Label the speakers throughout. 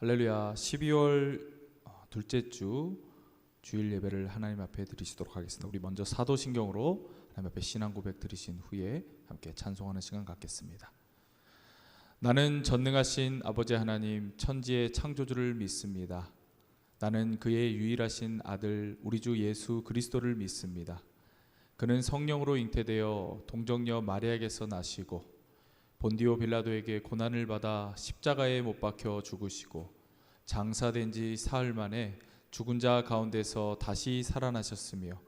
Speaker 1: 할렐루야. 12월 둘째 주 주일 예배를 하나님 앞에 드리시도록 하겠습니다. 우리 먼저 사도신경으로 하나님 앞에 신앙 고백 드리신 후에 함께 찬송하는 시간 갖겠습니다. 나는 전능하신 아버지 하나님 천지의 창조주를 믿습니다. 나는 그의 유일하신 아들 우리 주 예수 그리스도를 믿습니다. 그는 성령으로 잉태되어 동정녀 마리아에게서 나시고 본디오 빌라도에게 고난을 받아 십자가에 못 박혀 죽으시고 장사된 지 사흘 만에 죽은 자 가운데서 다시 살아나셨으며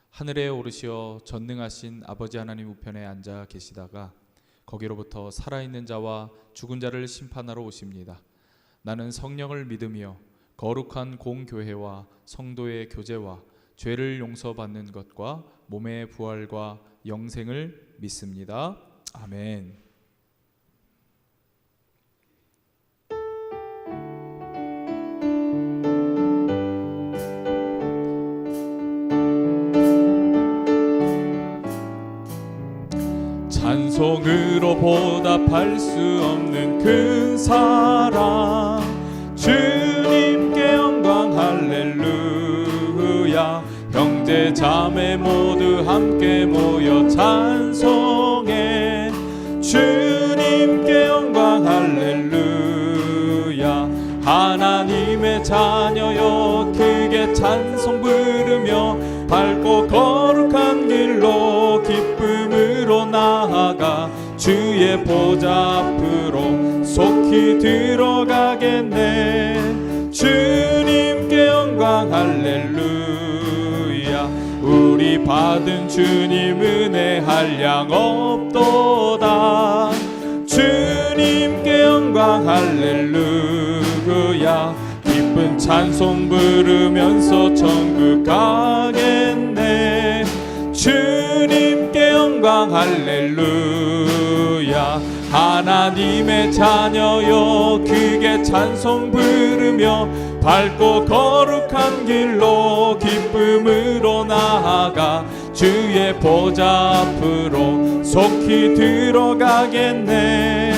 Speaker 1: 하늘에 오르시어 전능하신 아버지 하나님 우편에 앉아 계시다가 거기로부터 살아있는 자와 죽은 자를 심판하러 오십니다. 나는 성령을 믿으며 거룩한 공교회와 성도의 교제와 죄를 용서받는 것과 몸의 부활과 영생을 믿습니다. 아멘. 찬송으로 보답할 수 없는 큰 사랑 주님께 영광 할렐루야. 형제 자매 모두 함께 모여 찬송해 주님께 영광 할렐루야. 하나님의 자녀여 크게 찬송 부르며 밝고 거룩한 길로 기쁨으로 나아가 주의 보좌 앞으로 속히 들어가겠네. 주님께 영광 할렐루야. 우리 받은 주님 은혜 한량 없도다. 주님께 영광 할렐루야. 기쁜 찬송 부르면서 천국 가겠네. 주님께 영광 할렐루야. 하나님의 자녀여 크게 찬송 부르며 밝고 거룩한 길로 기쁨으로 나아가 주의 보좌 앞으로 속히 들어가겠네.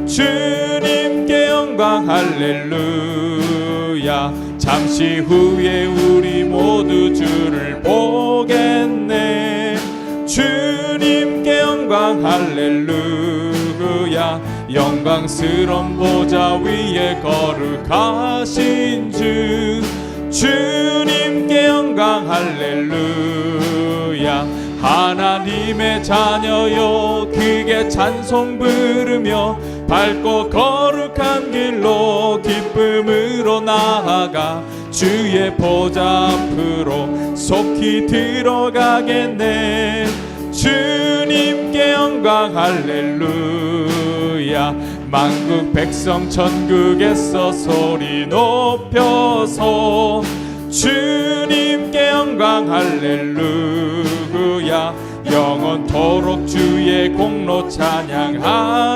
Speaker 1: 주님께 영광 할렐루야. 잠시 후에 우리 모두 주를 보겠네. 주님께 영광 할렐루야. 영광스러운 보좌 위에 거룩하신 주 주님께 영광 할렐루야. 하나님의 자녀여 크게 찬송 부르며 밝고 거룩한 길로 기쁨으로 나아가 주의 보좌 앞으로 속히 들어가겠네. 주님께 영광 할렐루야. 만국 백성 천국에서 소리 높여서 주님께 영광 할렐루야. 영원토록 주의 공로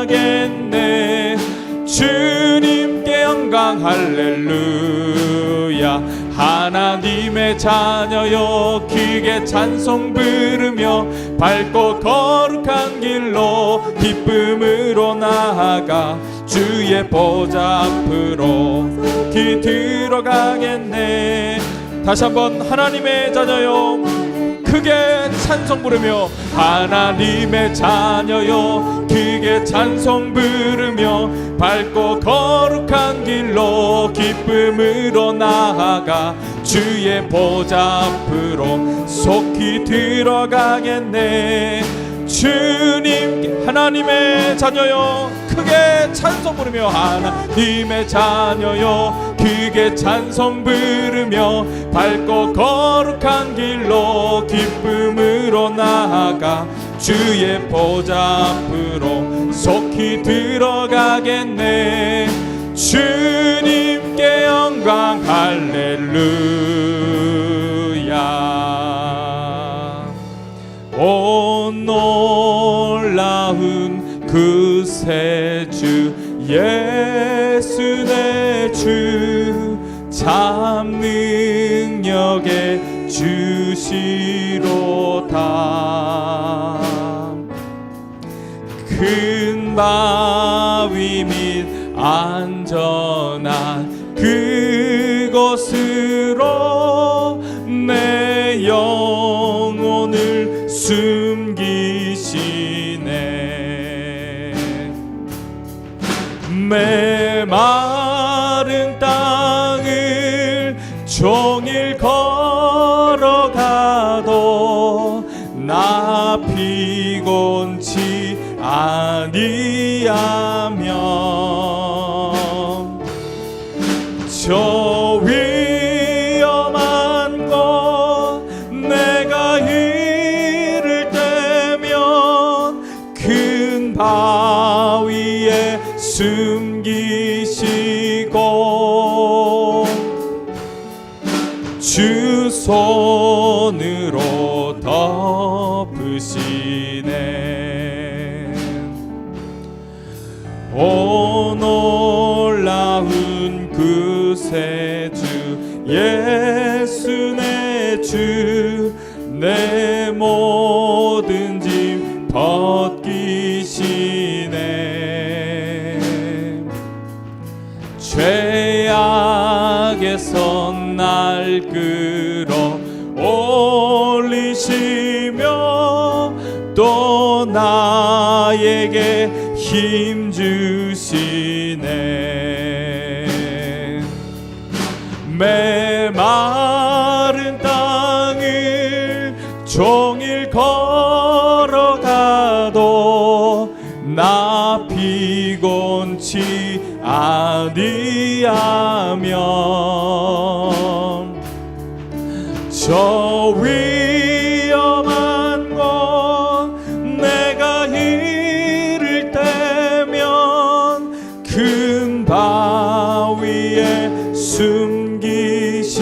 Speaker 1: 찬양하겠네. 주님께 영광 할렐루야. 하나님의 자녀여 크게 찬송 부르며 밝고 거룩한 길로 기쁨으로 나아가 주의 보좌 앞으로 기 들어가겠네. 다시 한번 하나님의 자녀여 크게 찬송 부르며 하나님의 자녀여 크게 찬송 부르며 밝고 거룩한 길로 기쁨으로 나아가 주의 보좌 앞으로 속히 들어가겠네. 주님 하나님의 자녀여 크게 찬송 부르며 하나님의 자녀여 크게 찬송 부르며 밝고 거룩한 길로 기쁨으로 나아가 주의 보좌 앞으로 속히 들어가겠네. 주님께 영광 할렐루야. 오 놀라운 그새 주 예수 내 주 참 능력의 주시로다. 큰 바위 및 안전한 곳으로 내 영혼을 숨기시네. 메마른 땅을 종일 걸어가도 나 피곤치 아니하면 저 위험한 곳 내가 이를 때면 큰 바위에 숨기시고 주 손으로 덮으시네. 오 놀라운 구세주 예수 내 주, 내 모든 짐 벗기시네. 죄악에서 날 끌어 올리시며 또 나에게 힘 주시네. 메마른 땅을 종일 걸어가도 나 피곤치 아니하면 저 위험한 곳 내가 이를 때면 큰 바위에 숨기시고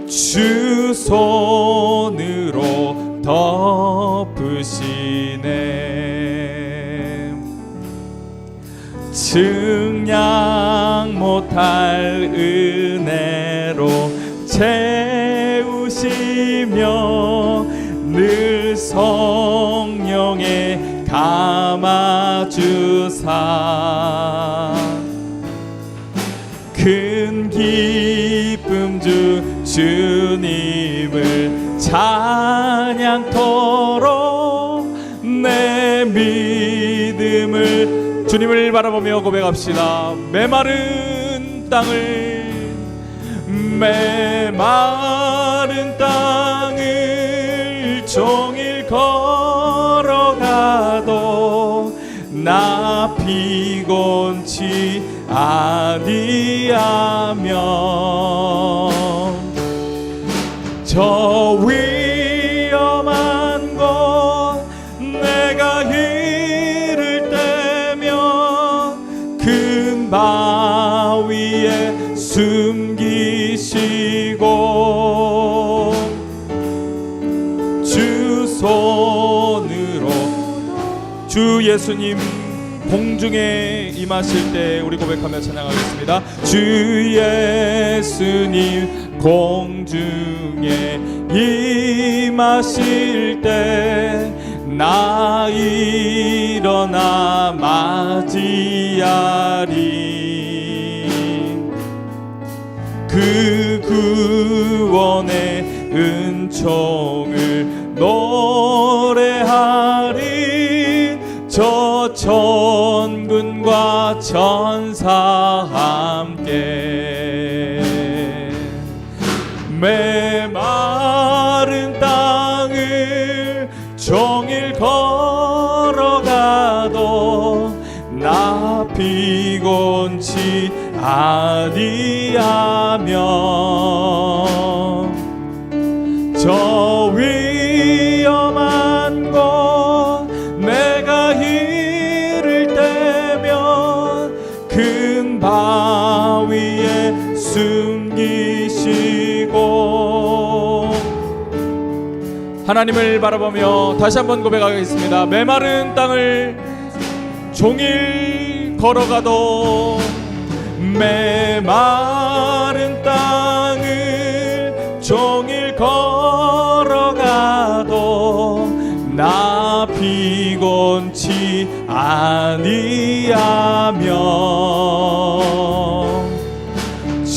Speaker 1: 주 손으로 덮으시네. 증량 못할 은혜로 채우시며 늘 성령에 감아주사 큰 기쁨 주 주님을 찬양토록 내 믿음을 주님을 바라보며 고백합시다. 메마른 땅을 종일 걸어가도 나 피곤치 아니하면 저 위험한 곳 내가 이를 때면 큰 바위에 숨기시고 주 손으로 주 예수님 공중에 임하실 때 우리 고백하며 찬양하겠습니다. 주 예수님 공중에 임하실 때 나 일어나 맞이하리. 그 구원의 은총을 노래하리. 저 천군과 천사 함께 메마른 땅을 종일 걸어가도 나 피곤치 아니하면 저 위험한 곳 내가 이를 때면 큰 바위에 숨기시고 하나님을 바라보며 다시 한번 고백하겠습니다. 메마른 땅을 종일 걸어가도 메마른 땅을 종일 걸어가도 나 피곤치 아니하면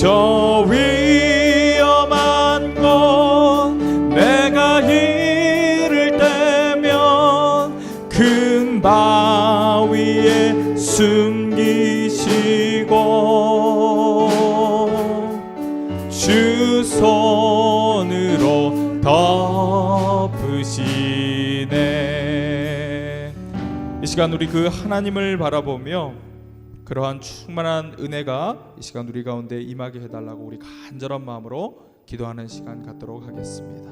Speaker 1: 저 위험한 곳 내가 이를 때면 큰 바위에 숨기시고 주 손으로 덮으시네. 이 시간 우리 그 하나님을 바라보며 그러한 충만한 은혜가 이 시간 우리 가운데 임하게 해달라고 우리 간절한 마음으로 기도하는 시간 갖도록 하겠습니다.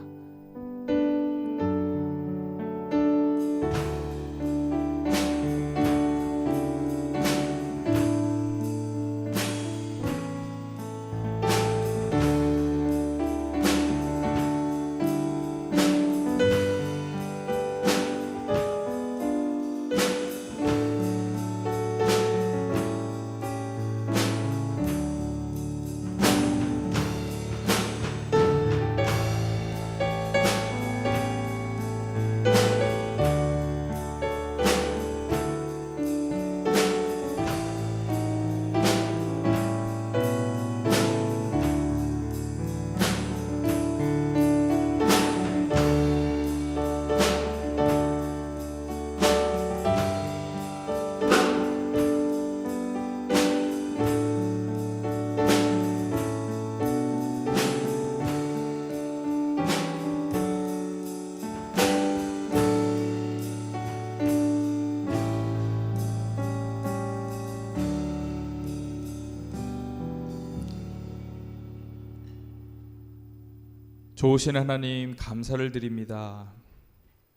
Speaker 1: 좋으신 하나님 감사를 드립니다.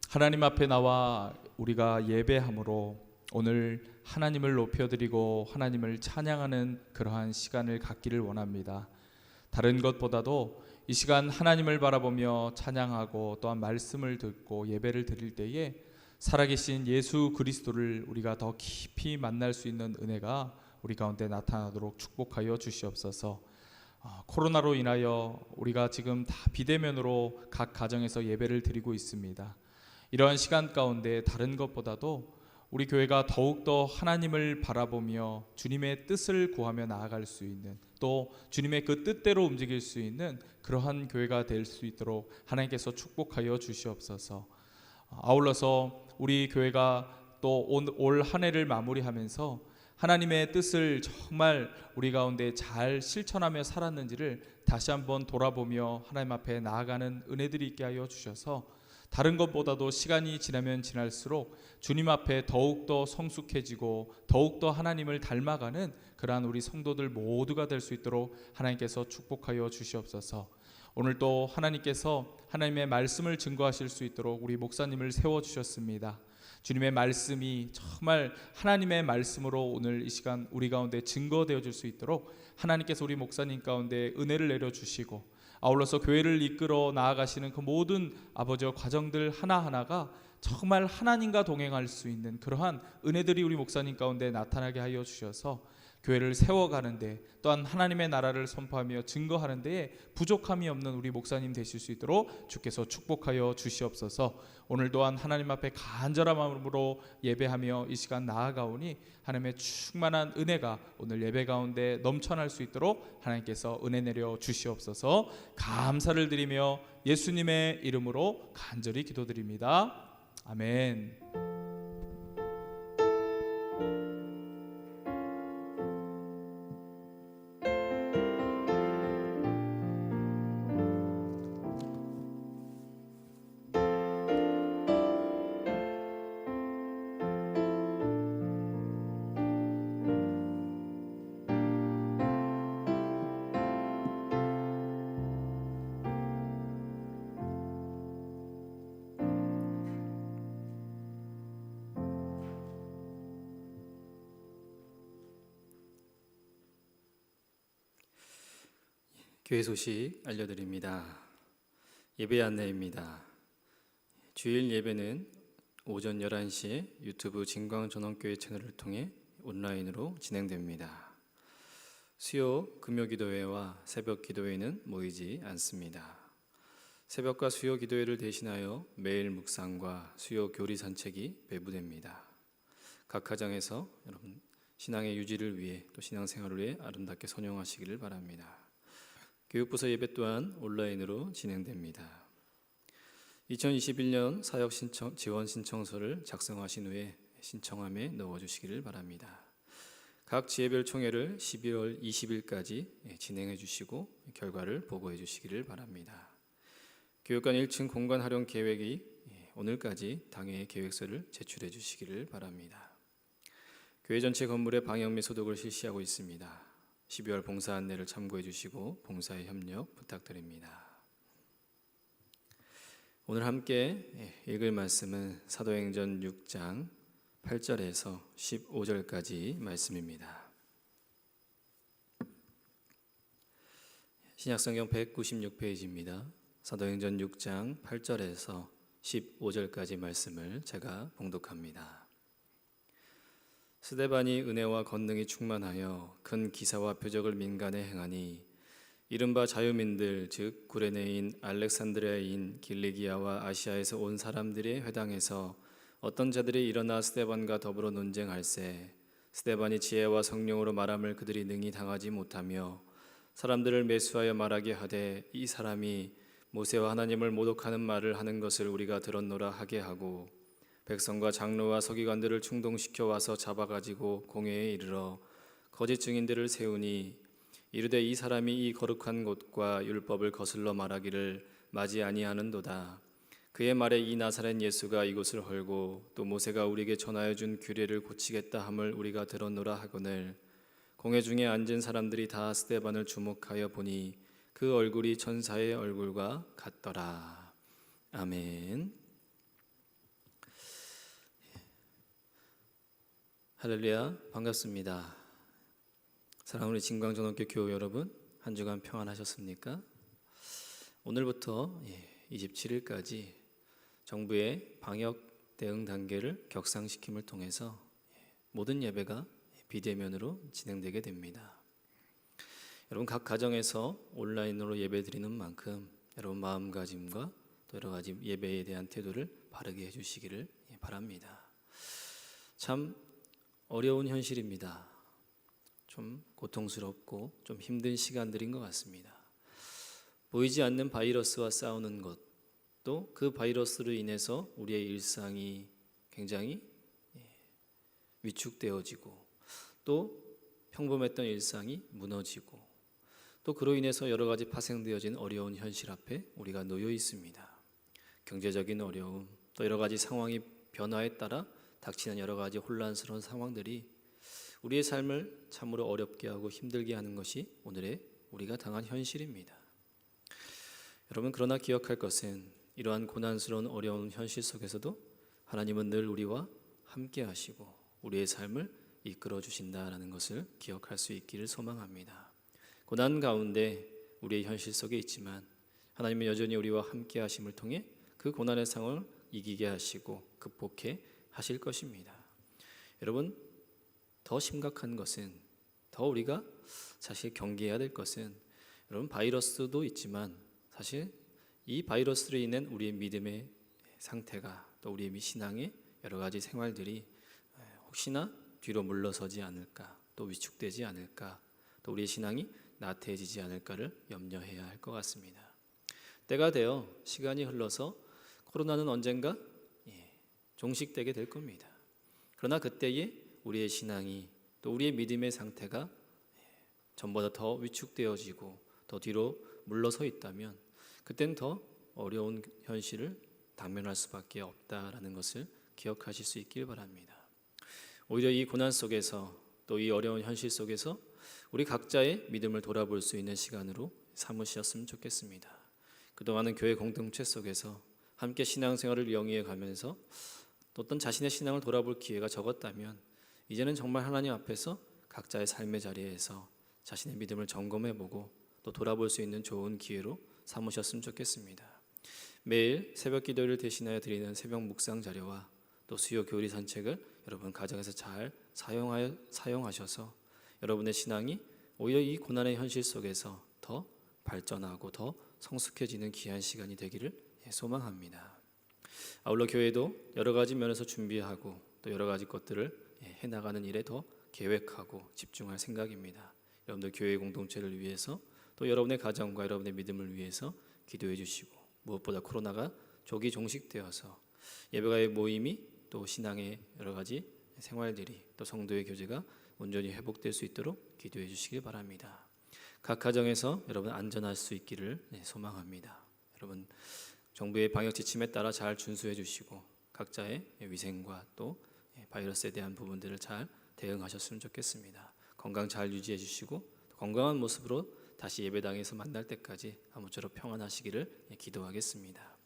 Speaker 1: 하나님 앞에 나와 우리가 예배함으로 오늘 하나님을 높여드리고 하나님을 찬양하는 그러한 시간을 갖기를 원합니다. 다른 것보다도 이 시간 하나님을 바라보며 찬양하고 또한 말씀을 듣고 예배를 드릴 때에 살아계신 예수 그리스도를 우리가 더 깊이 만날 수 있는 은혜가 우리 가운데 나타나도록 축복하여 주시옵소서. 코로나로 인하여 우리가 지금 다 비대면으로 각 가정에서 예배를 드리고 있습니다. 이러한 시간 가운데 다른 것보다도 우리 교회가 더욱더 하나님을 바라보며 주님의 뜻을 구하며 나아갈 수 있는, 또 주님의 그 뜻대로 움직일 수 있는 그러한 교회가 될 수 있도록 하나님께서 축복하여 주시옵소서. 아울러서 우리 교회가 또 올 한 해를 마무리하면서 하나님의 뜻을 정말 우리 가운데 잘 실천하며 살았는지를 다시 한번 돌아보며 하나님 앞에 나아가는 은혜들이 있게 하여 주셔서 다른 것보다도 시간이 지나면 지날수록 주님 앞에 더욱더 성숙해지고 더욱더 하나님을 닮아가는 그러한 우리 성도들 모두가 될 수 있도록 하나님께서 축복하여 주시옵소서. 오늘 또 하나님께서 하나님의 말씀을 증거하실 수 있도록 우리 목사님을 세워주셨습니다. 주님의 말씀이 정말 하나님의 말씀으로 오늘 이 시간 우리 가운데 증거되어 줄 수 있도록 하나님께서 우리 목사님 가운데 은혜를 내려주시고 아울러서 교회를 이끌어 나아가시는 그 모든 아버지의 과정들 하나하나가 정말 하나님과 동행할 수 있는 그러한 은혜들이 우리 목사님 가운데 나타나게 하여 주셔서 교회를 세워가는데 또한 하나님의 나라를 선포하며 증거하는 데에 부족함이 없는 우리 목사님 되실 수 있도록 주께서 축복하여 주시옵소서. 오늘 또한 하나님 앞에 간절한 마음으로 예배하며 이 시간 나아가오니 하나님의 충만한 은혜가 오늘 예배 가운데 넘쳐날 수 있도록 하나님께서 은혜 내려 주시옵소서. 감사를 드리며 예수님의 이름으로 간절히 기도드립니다. 아멘.
Speaker 2: 교회 소식 알려드립니다. 예배 안내입니다. 주일 예배는 오전 11시에 유튜브 진광전원교회 채널을 통해 온라인으로 진행됩니다. 수요 금요 기도회와 새벽 기도회는 모이지 않습니다. 새벽과 수요 기도회를 대신하여 매일 묵상과 수요 교리 산책이 배부됩니다. 각 가정에서 여러분 신앙의 유지를 위해 또 신앙생활을 위해 아름답게 선용하시기를 바랍니다. 교육부서 예배 또한 온라인으로 진행됩니다. 2021년 사역 지원 신청서를 작성하신 후에 신청함에 넣어주시기를 바랍니다. 각 지혜별 총회를 12월 20일까지 진행해 주시고 결과를 보고해 주시기를 바랍니다. 교육관 1층 공간 활용 계획이 오늘까지 당회 계획서를 제출해 주시기를 바랍니다. 교회 전체 건물의 방역 및 소독을 실시하고 있습니다. 12월 봉사 안내를 참고해 주시고 봉사에 협력 부탁드립니다. 오늘 함께 읽을 말씀은 사도행전 6장 8절에서 15절까지 말씀입니다. 신약성경 196페이지입니다. 사도행전 6장 8절에서 15절까지 말씀을 제가 봉독합니다. 스데반이 은혜와 권능이 충만하여 큰 기사와 표적을 민간에 행하니 이른바 자유민들 즉 구레네인 알렉산드리아인 길리기아와 아시아에서 온 사람들의 회당에서 어떤 자들이 일어나 스데반과 더불어 논쟁할세 스데반이 지혜와 성령으로 말함을 그들이 능히 당하지 못하며 사람들을 매수하여 말하게 하되 이 사람이 모세와 하나님을 모독하는 말을 하는 것을 우리가 들었노라 하게 하고 백성과 장로와 서기관들을 충동시켜 와서 잡아가지고 공회에 이르러 거짓 증인들을 세우니 이르되 이 사람이 이 거룩한 곳과 율법을 거슬러 말하기를 마지 아니하는도다. 그의 말에 이 나사렛 예수가 이곳을 헐고 또 모세가 우리에게 전하여 준 규례를 고치겠다 함을 우리가 들었노라 하거늘 공회 중에 앉은 사람들이 다 스데반을 주목하여 보니 그 얼굴이 천사의 얼굴과 같더라. 아멘. 할렐루야, 반갑습니다. 사랑하는 우리 진광전원교 교우 여러분, 한 주간 평안하셨습니까? 오늘부터 27일까지 정부의 방역 대응 단계를 격상시킴을 통해서 모든 예배가 비대면으로 진행되게 됩니다. 여러분 각 가정에서 온라인으로 예배드리는 만큼 여러분 마음가짐과 또 여러 가지 예배에 대한 태도를 바르게 해주시기를 바랍니다. 참 어려운 현실입니다. 좀 고통스럽고 좀 힘든 시간들인 것 같습니다. 보이지 않는 바이러스와 싸우는 것, 또 그 바이러스로 인해서 우리의 일상이 굉장히 위축되어지고 또 평범했던 일상이 무너지고 또 그로 인해서 여러 가지 파생되어진 어려운 현실 앞에 우리가 놓여 있습니다. 경제적인 어려움, 또 여러 가지 상황이 변화에 따라 닥치는 여러 가지 혼란스러운 상황들이 우리의 삶을 참으로 어렵게 하고 힘들게 하는 것이 오늘의 우리가 당한 현실입니다. 여러분 그러나 기억할 것은 이러한 고난스러운 어려운 현실 속에서도 하나님은 늘 우리와 함께 하시고 우리의 삶을 이끌어 주신다라는 것을 기억할 수 있기를 소망합니다. 고난 가운데 우리의 현실 속에 있지만 하나님은 여전히 우리와 함께 하심을 통해 그 고난의 상황을 이기게 하시고 극복해 하실 것입니다. 여러분 더 심각한 것은 더 우리가 사실 경계해야 될 것은 여러분 바이러스도 있지만 사실 이 바이러스로 인한 우리의 믿음의 상태가 또 우리의 신앙의 여러 가지 생활들이 혹시나 뒤로 물러서지 않을까 또 위축되지 않을까 또 우리의 신앙이 나태해지지 않을까를 염려해야 할 것 같습니다. 때가 되어 시간이 흘러서 코로나는 언젠가 종식되게 될 겁니다. 그러나 그때에 우리의 신앙이 또 우리의 믿음의 상태가 전보다 더 위축되어지고 더 뒤로 물러서 있다면 그때는 더 어려운 현실을 당면할 수밖에 없다라는 것을 기억하실 수 있길 바랍니다. 오히려 이 고난 속에서 또 이 어려운 현실 속에서 우리 각자의 믿음을 돌아볼 수 있는 시간으로 삼으셨으면 좋겠습니다. 그동안은 교회 공동체 속에서 함께 신앙생활을 영위해 가면서 또 어떤 자신의 신앙을 돌아볼 기회가 적었다면 이제는 정말 하나님 앞에서 각자의 삶의 자리에서 자신의 믿음을 점검해보고 또 돌아볼 수 있는 좋은 기회로 삼으셨으면 좋겠습니다. 매일 새벽 기도를 대신하여 드리는 새벽 묵상 자료와 또 수요 교리 산책을 여러분 가정에서 잘 사용하셔서 여러분의 신앙이 오히려 이 고난의 현실 속에서 더 발전하고 더 성숙해지는 귀한 시간이 되기를 소망합니다. 아울러 교회도 여러 가지 면에서 준비하고 또 여러 가지 것들을 해나가는 일에 더 계획하고 집중할 생각입니다. 여러분들 교회 공동체를 위해서 또 여러분의 가정과 여러분의 믿음을 위해서 기도해 주시고 무엇보다 코로나가 조기 종식되어서 예배가의 모임이 또 신앙의 여러 가지 생활들이 또 성도의 교제가 온전히 회복될 수 있도록 기도해 주시길 바랍니다. 각 가정에서 여러분 안전할 수 있기를 소망합니다. 여러분 정부의 방역 지침에 따라 잘 준수해 주시고 각자의 위생과 또 바이러스에 대한 부분들을 잘 대응하셨으면 좋겠습니다. 건강 잘 유지해 주시고 건강한 모습으로 다시 예배당에서 만날 때까지 아무쪼록 평안하시기를 기도하겠습니다.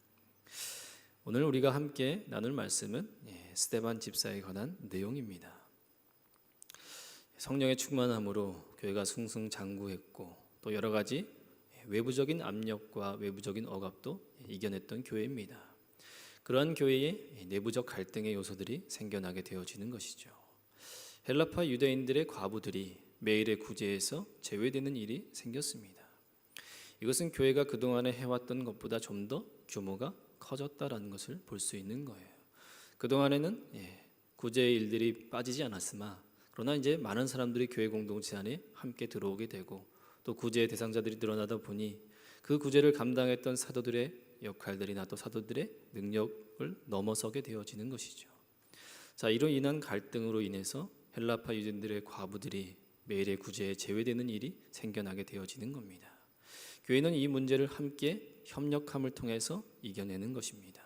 Speaker 2: 오늘 우리가 함께 나눌 말씀은 스데반 집사에 관한 내용입니다. 성령의 충만함으로 교회가 승승장구했고 또 여러 가지 외부적인 압력과 외부적인 억압도 이겨냈던 교회입니다. 그러한 교회에 내부적 갈등의 요소들이 생겨나게 되어지는 것이죠. 헬라파 유대인들의 과부들이 매일의 구제에서 제외되는 일이 생겼습니다. 이것은 교회가 그동안에 해왔던 것보다 좀 더 규모가 커졌다라는 것을 볼 수 있는 거예요. 그동안에는 구제의 일들이 빠지지 않았으나 그러나 이제 많은 사람들이 교회 공동체 안에 함께 들어오게 되고 또 구제의 대상자들이 늘어나다 보니 그 구제를 감당했던 사도들의 역할들이나 또 사도들의 능력을 넘어서게 되어지는 것이죠. 자, 이로 인한 갈등으로 인해서 헬라파 유대인들의 과부들이 매일의 구제에 제외되는 일이 생겨나게 되어지는 겁니다. 교회는 이 문제를 함께 협력함을 통해서 이겨내는 것입니다.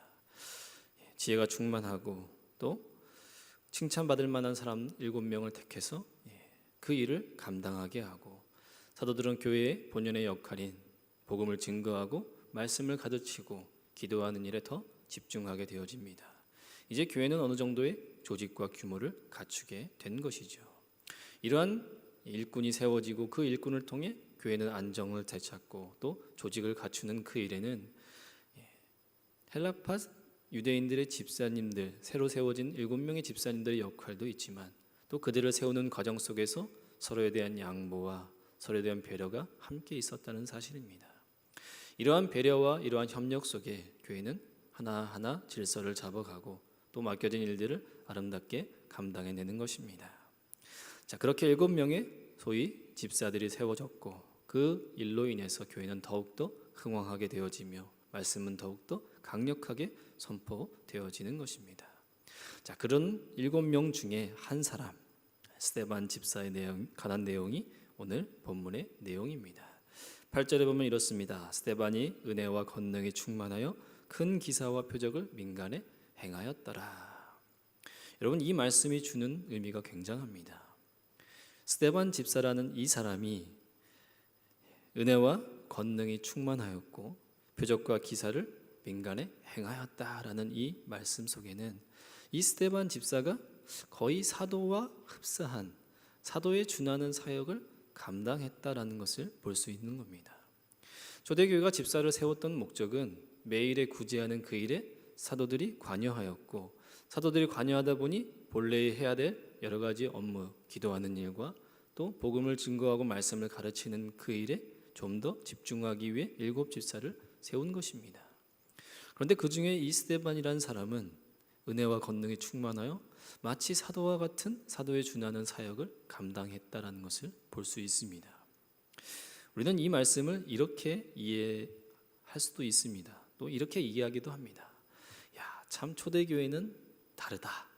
Speaker 2: 지혜가 충만하고 또 칭찬받을 만한 사람 7명을 택해서 그 일을 감당하게 하고 사도들은 교회의 본연의 역할인 복음을 증거하고 말씀을 가르치고 기도하는 일에 더 집중하게 되어집니다. 이제 교회는 어느 정도의 조직과 규모를 갖추게 된 것이죠. 이러한 일꾼이 세워지고 그 일꾼을 통해 교회는 안정을 되찾고 또 조직을 갖추는 그 일에는 헬라파 유대인들의 집사님들, 새로 세워진 7명의 집사님들의 역할도 있지만 또 그들을 세우는 과정 속에서 서로에 대한 양보와 서로에 대한 배려가 함께 있었다는 사실입니다. 이러한 배려와 이러한 협력 속에 교회는 하나하나 질서를 잡아가고 또 맡겨진 일들을 아름답게 감당해내는 것입니다. 자, 그렇게 7명의 소위 집사들이 세워졌고 그 일로 인해서 교회는 더욱더 흥왕하게 되어지며 말씀은 더욱더 강력하게 선포되어지는 것입니다. 자, 그런 7명 중에 한 사람 스데반 집사의 관한 내용이 오늘 본문의 내용입니다. 8절에 보면 이렇습니다. 스데반이 은혜와 권능이 충만하여 큰 기사와 표적을 민간에 행하였더라. 여러분, 이 말씀이 주는 의미가 굉장합니다. 스데반 집사라는 이 사람이 은혜와 권능이 충만하였고 표적과 기사를 민간에 행하였다라는 이 말씀 속에는 이 스데반 집사가 거의 사도와 흡사한 사도에 준하는 사역을 감당했다라는 것을 볼 수 있는 겁니다. 초대교회가 집사를 세웠던 목적은 매일에 구제하는 그 일에 사도들이 관여하였고 사도들이 관여하다 보니 본래 해야 될 여러 가지 업무, 기도하는 일과 또 복음을 증거하고 말씀을 가르치는 그 일에 좀 더 집중하기 위해 7 집사를 세운 것입니다. 그런데 그 중에 이 스데반이라는 사람은 은혜와 권능이 충만하여 마치 사도와 같은 사도에 준하는 사역을 감당했다라는 것을 볼 수 있습니다. 우리는 이 말씀을 이렇게 이해할 수도 있습니다. 또 이렇게 이해하기도 합니다. 야, 참 초대교회는 다르다.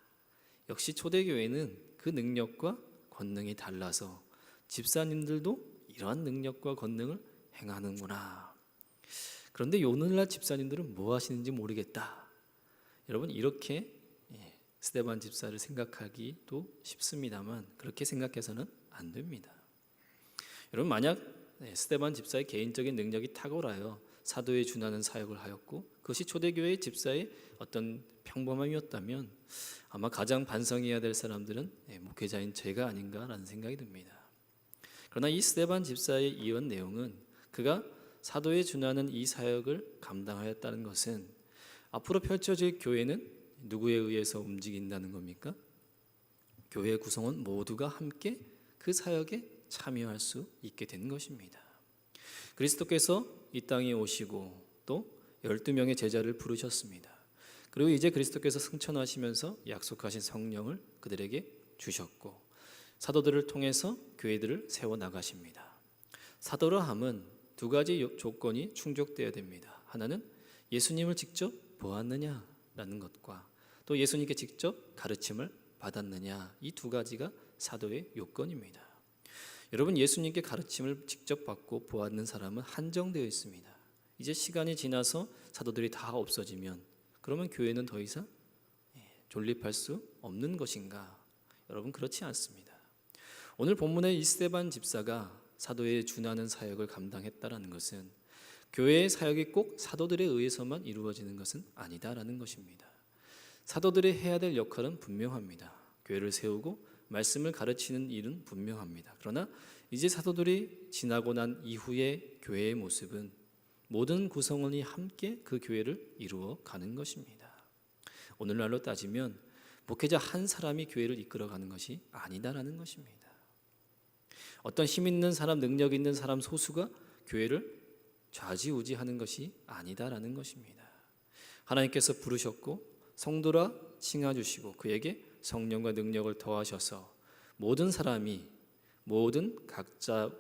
Speaker 2: 역시 초대교회는 그 능력과 권능이 달라서 집사님들도 이러한 능력과 권능을 행하는구나. 그런데 오늘날 집사님들은 뭐 하시는지 모르겠다. 여러분, 이렇게 스데반 집사를 생각하기도 쉽습니다만 그렇게 생각해서는 안 됩니다. 여러분, 만약 스데반 집사의 개인적인 능력이 탁월하여 사도에 준하는 사역을 하였고 그것이 초대교회의 집사의 어떤 평범함이었다면 아마 가장 반성해야 될 사람들은 목회자인 제가 아닌가라는 생각이 듭니다. 그러나 이 스데반 집사의 이언 내용은 그가 사도에 준하는 이 사역을 감당하였다는 것은 앞으로 펼쳐질 교회는 누구에 의해서 움직인다는 겁니까? 교회 구성원 모두가 함께 그 사역에 참여할 수 있게 된 것입니다. 그리스도께서 이 땅에 오시고 또 12명의 제자를 부르셨습니다. 그리고 이제 그리스도께서 승천하시면서 약속하신 성령을 그들에게 주셨고 사도들을 통해서 교회들을 세워 나가십니다. 사도라 함은 두 가지 조건이 충족되어야 됩니다. 하나는 예수님을 직접 보았느냐라는 것과 또 예수님께 직접 가르침을 받았느냐, 이 두 가지가 사도의 요건입니다. 여러분, 예수님께 가르침을 직접 받고 보았는 사람은 한정되어 있습니다. 이제 시간이 지나서 사도들이 다 없어지면 그러면 교회는 더 이상 존립할 수 없는 것인가? 여러분, 그렇지 않습니다. 오늘 본문의 이 스데반 집사가 사도에 준하는 사역을 감당했다라는 것은 교회의 사역이 꼭 사도들에 의해서만 이루어지는 것은 아니다라는 것입니다. 사도들이 해야 될 역할은 분명합니다. 교회를 세우고 말씀을 가르치는 일은 분명합니다. 그러나 이제 사도들이 지나고 난 이후의 교회의 모습은 모든 구성원이 함께 그 교회를 이루어 가는 것입니다. 오늘날로 따지면 목회자 한 사람이 교회를 이끌어가는 것이 아니다라는 것입니다. 어떤 힘 있는 사람, 능력 있는 사람 소수가 교회를 좌지우지하는 것이 아니다라는 것입니다. 하나님께서 부르셨고 성도라 칭하주시고 그에게 성령과 능력을 더하셔서 모든 사람이, 모든 각자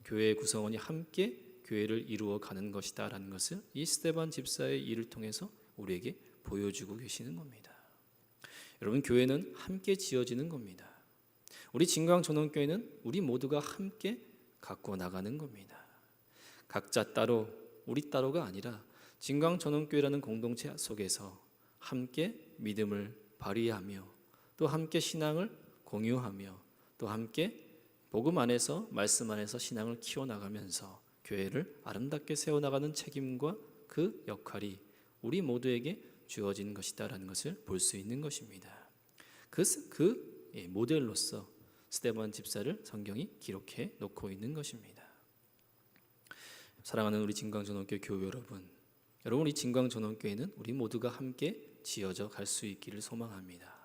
Speaker 2: 교회의 구성원이 함께 교회를 이루어 가는 것이다라는 것을 이 스데반 집사의 일을 통해서 우리에게 보여주고 계시는 겁니다. 여러분, 교회는 함께 지어지는 겁니다. 우리 진광전원교회는 우리 모두가 함께 갖고 나가는 겁니다. 각자 따로, 우리 따로가 아니라 진광전원교회라는 공동체 속에서 함께 믿음을 발휘하며 또 함께 신앙을 공유하며 또 함께 복음 안에서, 말씀 안에서 신앙을 키워나가면서 교회를 아름답게 세워나가는 책임과 그 역할이 우리 모두에게 주어진 것이다라는 것을 볼 수 있는 것입니다. 그 모델로서 스데반 집사를 성경이 기록해 놓고 있는 것입니다. 사랑하는 우리 진광전원교회 교회 여러분, 우리 진광전원교회는 우리 모두가 함께 지어져 갈 수 있기를 소망합니다.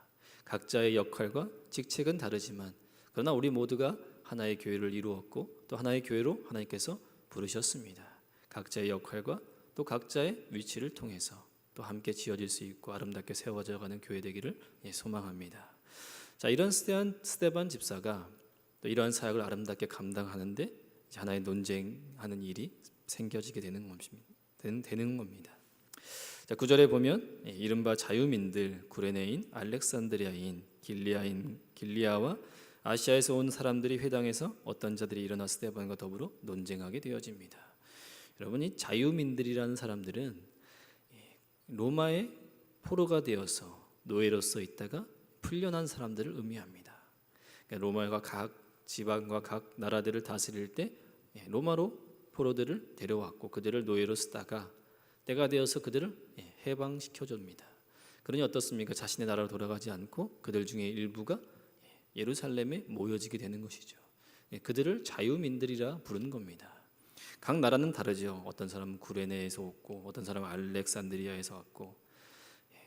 Speaker 2: 각자의 역할과 직책은 다르지만 그러나 우리 모두가 하나의 교회를 이루었고 또 하나의 교회로 하나님께서 부르셨습니다. 각자의 역할과 또 각자의 위치를 통해서 또 함께 지어질 수 있고 아름답게 세워져 가는 교회 되기를 소망합니다. 자, 이런 스데반 집사가 또 이러한 사역을 아름답게 감당하는데 하나의 논쟁하는 일이 생겨지게 되는 겁니다. 자, 9절에 보면 이른바 자유민들, 구레네인, 알렉산드리아인, 길리아와 아시아에서 온 사람들이 회당에서 어떤 자들이 일어나 스데반과 더불어 논쟁하게 되어집니다. 여러분, 이 자유민들이라는 사람들은 로마의 포로가 되어서 노예로서 있다가 풀려난 사람들을 의미합니다. 그러니까 로마가 각 지방과 각 나라들을 다스릴 때 로마로 포로들을 데려왔고 그들을 노예로 쓰다가 때가 되어서 그들을 해방시켜줍니다. 그러니 어떻습니까? 자신의 나라로 돌아가지 않고 그들 중에 일부가 예루살렘에 모여지게 되는 것이죠. 그들을 자유민들이라 부르는 겁니다. 각 나라는 다르죠. 어떤 사람은 구레네에서 왔고 어떤 사람은 알렉산드리아에서 왔고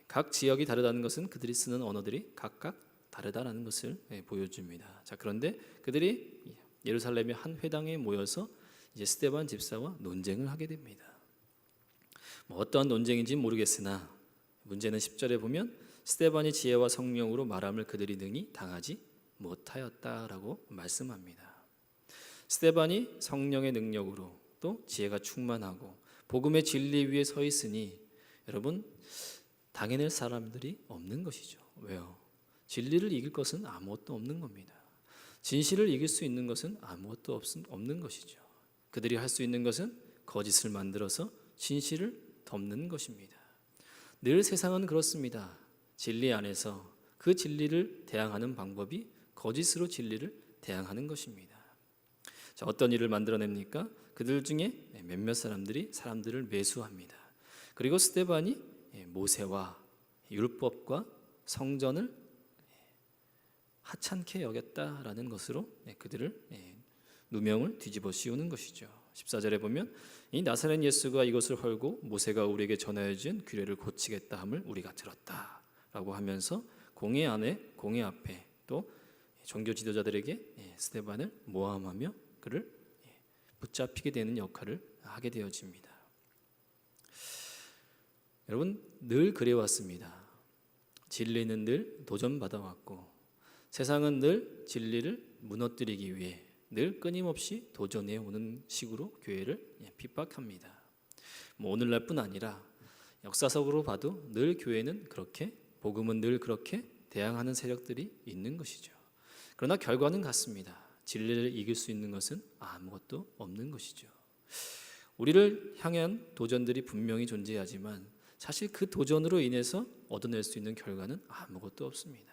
Speaker 2: 각 지역이 다르다는 것은 그들이 쓰는 언어들이 각각 다르다는 것을 보여줍니다. 자, 그런데 그들이 예루살렘의 한 회당에 모여서 이제 스데반 집사와 논쟁을 하게 됩니다. 어떠한 논쟁인지 모르겠으나 문제는 10절에 보면 스데반이 지혜와 성령으로 말함을 그들이 능히 당하지 못하였다라고 말씀합니다. 스데반이 성령의 능력으로 또 지혜가 충만하고 복음의 진리 위에 서 있으니 여러분 당해낼 사람들이 없는 것이죠. 왜요? 진리를 이길 것은 아무것도 없는 겁니다. 진실을 이길 수 있는 것은 아무것도 없는 것이죠. 그들이 할 수 있는 것은 거짓을 만들어서 진실을 덮는 것입니다. 늘 세상은 그렇습니다. 진리 안에서 그 진리를 대항하는 방법이 거짓으로 진리를 대항하는 것입니다. 자, 어떤 일을 만들어냅니까? 그들 중에 몇몇 사람들이 사람들을 매수합니다. 그리고 스데반이 모세와 율법과 성전을 하찮게 여겼다라는 것으로 그들을 누명을 뒤집어 씌우는 것이죠. 14절에 보면 이 나사렛 예수가 이것을 헐고 모세가 우리에게 전하여 준 규례를 고치겠다 함을 우리가 들었다라고 하면서 공회 앞에 또 종교 지도자들에게 스데반을 모함하며 그를 붙잡히게 되는 역할을 하게 되어집니다. 여러분, 늘 그래왔습니다. 진리는 늘 도전받아왔고 세상은 늘 진리를 무너뜨리기 위해 늘 끊임없이 도전해 오는 식으로 교회를 핍박합니다. 오늘날뿐 아니라 역사적으로 봐도 늘 교회는 그렇게, 복음은 늘 그렇게 대항하는 세력들이 있는 것이죠. 그러나 결과는 같습니다. 진리를 이길 수 있는 것은 아무것도 없는 것이죠. 우리를 향한 도전들이 분명히 존재하지만 사실 그 도전으로 인해서 얻어낼 수 있는 결과는 아무것도 없습니다.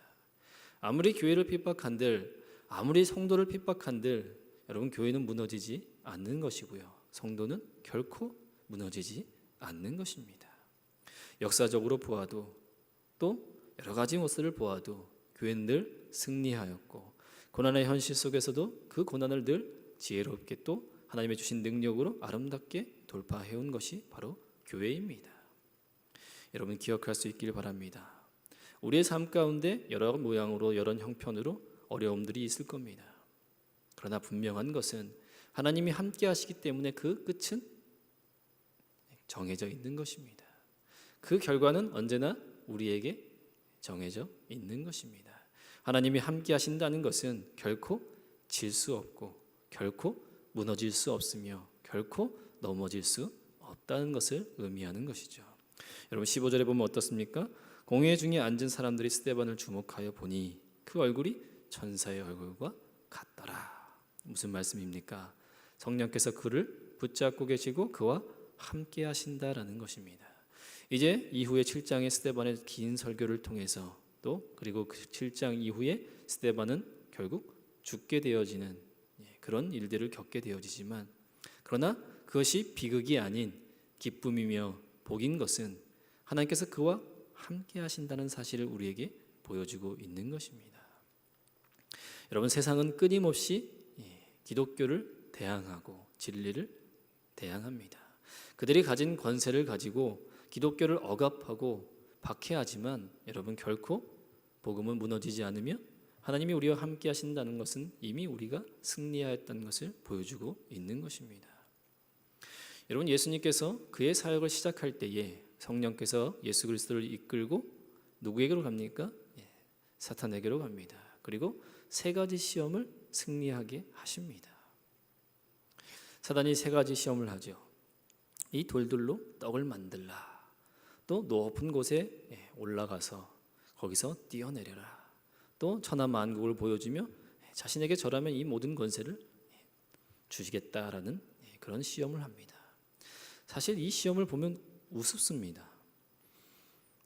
Speaker 2: 아무리 교회를 핍박한들, 아무리 성도를 핍박한들 여러분, 교회는 무너지지 않는 것이고요. 성도는 결코 무너지지 않는 것입니다. 역사적으로 보아도 또 여러 가지 모습을 보아도 교회는 늘 승리하였고, 고난의 현실 속에서도 그 고난을 늘 지혜롭게 또 하나님의 주신 능력으로 아름답게 돌파해온 것이 바로 교회입니다. 여러분 기억할 수 있길 바랍니다. 우리의 삶 가운데 여러 모양으로 여러 형편으로 어려움들이 있을 겁니다. 그러나 분명한 것은 하나님이 함께 하시기 때문에 그 끝은 정해져 있는 것입니다. 그 결과는 언제나 우리에게 정해져 있는 것입니다. 하나님이 함께 하신다는 것은 결코 질 수 없고 결코 무너질 수 없으며 결코 넘어질 수 없다는 것을 의미하는 것이죠. 여러분 15절에 보면 어떻습니까? 공회 중에 앉은 사람들이 스데반을 주목하여 보니 그 얼굴이 천사의 얼굴과 같더라. 무슨 말씀입니까? 성령께서 그를 붙잡고 계시고 그와 함께 하신다라는 것입니다. 이제 이후에 7장의 스데반의 긴 설교를 통해서 또 그리고 그 7장 이후에 스데반은 결국 죽게 되어지는 그런 일들을 겪게 되어지지만, 그러나 그것이 비극이 아닌 기쁨이며 복인 것은 하나님께서 그와 함께 하신다는 사실을 우리에게 보여주고 있는 것입니다. 여러분 세상은 끊임없이 기독교를 대항하고 진리를 대항합니다. 그들이 가진 권세를 가지고 기독교를 억압하고 박해하지만 여러분 결코 복음은 무너지지 않으며 하나님이 우리와 함께 하신다는 것은 이미 우리가 승리하였다는 것을 보여주고 있는 것입니다. 여러분 예수님께서 그의 사역을 시작할 때에 성령께서 예수 그리스도를 이끌고 누구에게로 갑니까? 사탄에게로 갑니다. 그리고 세 가지 시험을 승리하게 하십니다. 사단이 세 가지 시험을 하죠. 이 돌들로 떡을 만들라. 또 높은 곳에 올라가서 거기서 뛰어내려라. 또 천하 만국을 보여주며 자신에게 절하면 이 모든 권세를 주시겠다라는 그런 시험을 합니다. 사실 이 시험을 보면 우습습니다.